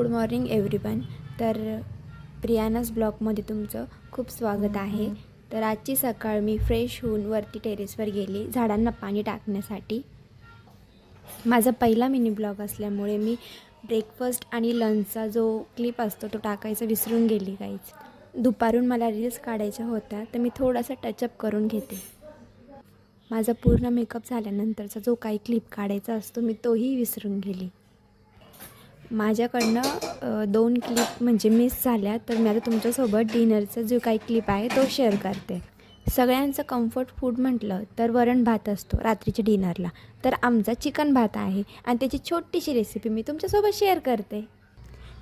Good morning everyone. तर प्रियानास ब्लॉगमध्ये तुमचं खूप स्वागत आहे. तर आजची सकाळ मी फ्रेश होऊन वरती टेरेसवर गेली झाडांना पाणी टाकण्यासाठी. माझा पहिला मिनी ब्लॉग असल्यामुळे मी ब्रेकफास्ट आणि लंचचा जो क्लिप असतो तो टाकायचा विसरून गेली काहीच. दुपारून मला रील्स काढायच्या होत्या तर मी थोडासा टचअप करून घेते. माझा पूर्ण मेकअप झाल्यानंतरचा जो काही क्लिप काढायचा असतो मी तोही विसरून गेली. माझ्याकडनं 2 क्लिप म्हणजे मिस झाल्या. तर मी आता तुमच्यासोबत डिनरचा जो काही क्लिप आहे तो शेअर करते. सगळ्यांचं कम्फर्ट फूड म्हटलं तर वरण भात असतो रात्रीच्या डिनरला. तर आमचा चिकन भात आहे आणि त्याची छोटीशी रेसिपी मी तुमच्यासोबत शेअर करते.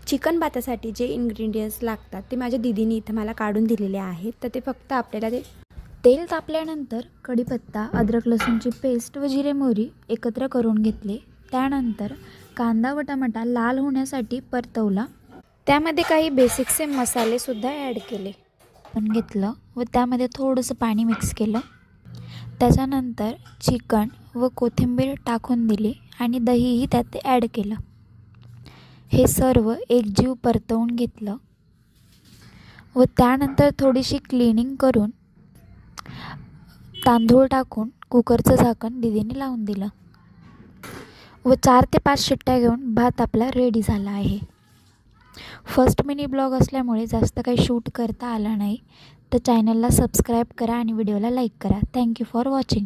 चिकन भातासाठी जे इन्ग्रेडियंट्स लागतात ते माझ्या दीदीने इथं मला काढून दिलेले आहेत. तर ते फक्त आपल्याला तेल तापल्यानंतर कढीपत्ता, अद्रक लसूणची पेस्ट व जिरे मोहरी एकत्र करून घेतले. त्यानंतर कांदा व टमाटा लाल होण्यासाठी परतवला. त्यामध्ये काही बेसिकचे मसालेसुद्धा ॲड केले पण घेतलं व त्यामध्ये थोडंसं पाणी मिक्स केलं. त्याच्यानंतर चिकन व कोथिंबीर टाकून दिली आणि दहीही त्यात ॲड केलं. हे सर्व एकजीव परतवून घेतलं व त्यानंतर थोडीशी क्लिनिंग करून तांदूळ टाकून कुकरचं झाकण दीदीने लावून दिलं व 4 ते 5 शिट्ट्या घेऊन भात आपला रेडी झाला आहे. फर्स्ट मिनी ब्लॉग असल्यामुळे जास्त काही शूट करता आला नाही. तर चॅनलला सबस्क्राईब करा आणि व्हिडिओला लाईक करा. Thank you for watching.